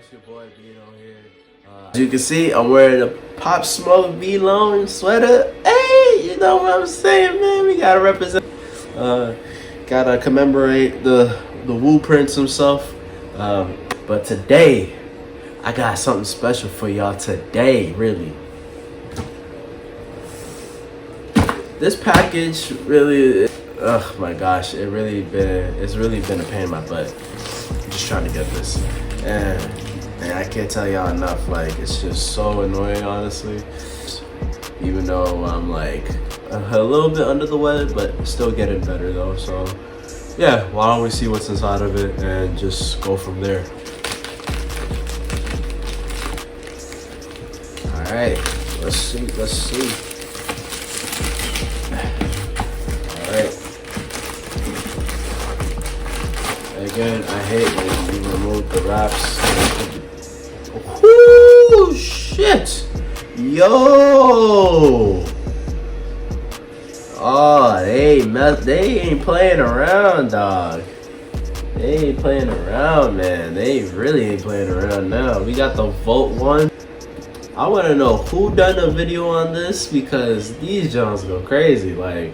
It's your boy Vino here. As you can see, I'm wearing a Pop Smoke V-Lone sweater. Hey, you know what I'm saying, man? We gotta represent. Gotta commemorate the Wu Prince himself. But today, I got something special for y'all today, really. This package really, oh my gosh, it's really been a pain in my butt. I'm just trying to get this. And I can't tell y'all enough, like, it's just so annoying, honestly. Even though I'm like a little bit under the weather, but still getting better though. So yeah, why don't we see what's inside of it and just go from there. All right, let's see. All right. Again, I hate when you remove the wraps. Whoo, shit! Yo! Oh, they ain't playing around, dog. They ain't playing around, man. They really ain't playing around now. We got the Volt one. I want to know who done a video on this, because these Jones go crazy, like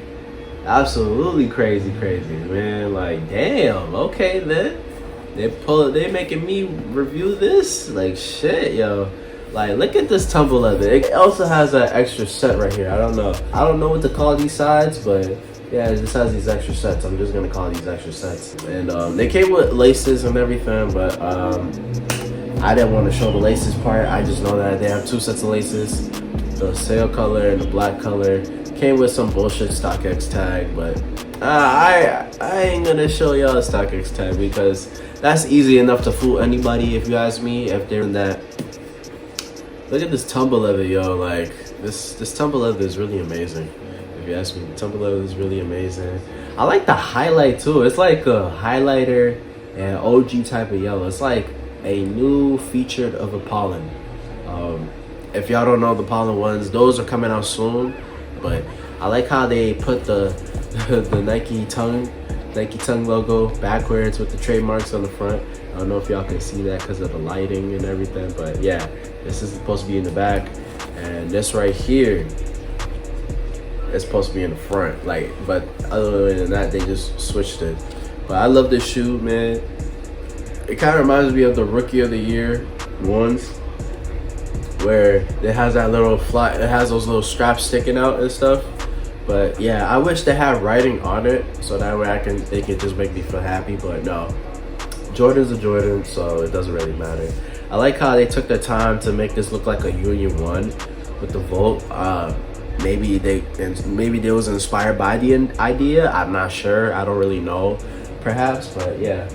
absolutely crazy, man. Like, damn. Okay, then they making me review this, like, shit, yo. Like, look at this tumble leather. It also has an extra set right here. I don't know what to call these sides, but yeah, it just has these extra sets. I'm just gonna call these extra sets. And they came with laces and everything, but I didn't want to show the laces part. I just know that they have two sets of laces, the sail color and the black color. Came with some bullshit StockX tag, but I ain't gonna show y'all a StockX tag because that's easy enough to fool anybody, if you ask me, if they're in that. Look at this tumble leather, yo. Like, this tumble leather is really amazing. If you ask me, the tumble leather is really amazing. I like the highlight too. It's like a highlighter and OG type of yellow. It's like a new featured of a pollen. If y'all don't know the pollen ones, those are coming out soon. But I like how they put the Nike tongue logo backwards with the trademarks on the front. I don't know if y'all can see that because of the lighting and everything, but yeah, this is supposed to be in the back, and this right here is supposed to be in the front. Like, but other than that, they just switched it. But I love this shoe, man. It kind of reminds me of the Rookie of the Year ones, where it has that little fly, it has those little straps sticking out and stuff. But yeah, I wish they had writing on it so that way they can just make me feel happy. But no, Jordan's a Jordan, so it doesn't really matter. I like how they took their time to make this look like a Union 1 with the Volt. Maybe they was inspired by the idea. I'm not sure. I don't really know, perhaps. But yeah.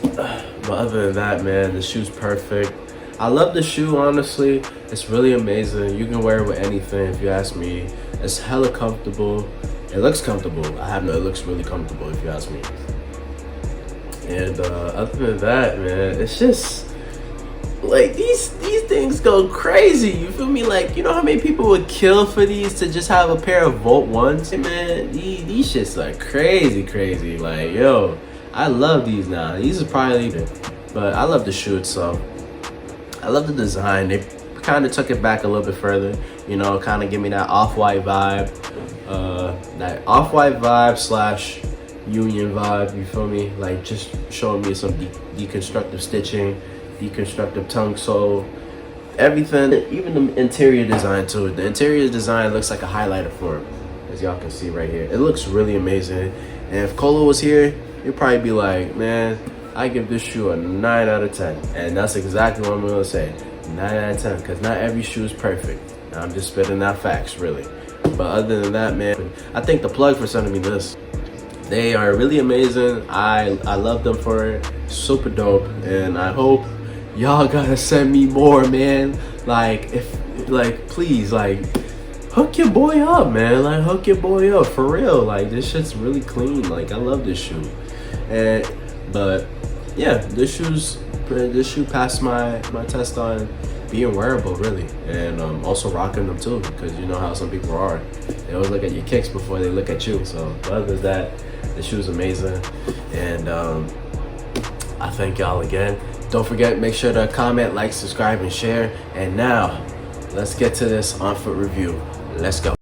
But other than that, man, the shoe's perfect. I love the shoe, honestly. It's really amazing. You can wear it with anything, if you ask me. It's hella comfortable. It looks comfortable. It looks really comfortable, if you ask me. And other than that, man, it's just like these things go crazy. You feel me? Like, you know how many people would kill for these to just have a pair of Volt ones? Hey, man, these shits are crazy. Like, yo, I love these now. These are probably, but I love the shoe itself. I love the design. They kind of took it back a little bit further, you know, kind of give me that off-white vibe, slash Union vibe, you feel me? Like, just showing me some deconstructive stitching, deconstructive tongue sole, everything, even the interior design too. The interior design looks like a highlighter for it, as y'all can see right here. It looks really amazing. And if Colo was here, he'd probably be like, man, I give this shoe a 9 out of 10. And that's exactly what I'm gonna say. 9 out of 10, because not every shoe is perfect. I'm just spitting out facts, really. But other than that, man, I thank the plug for sending me this. They are really amazing. I love them for it. Super dope. And I hope y'all gotta send me more, man. Like, please, like, hook your boy up, man. Like, hook your boy up, for real. Like, this shit's really clean. Like, I love this shoe. But yeah, this shoe passed my test on being wearable, really. And also rocking them too, because you know how some people are. They always look at your kicks before they look at you. So other than that, the shoe's amazing. And I thank y'all again. Don't forget, make sure to comment, like, subscribe, and share. And now, let's get to this on-foot review. Let's go.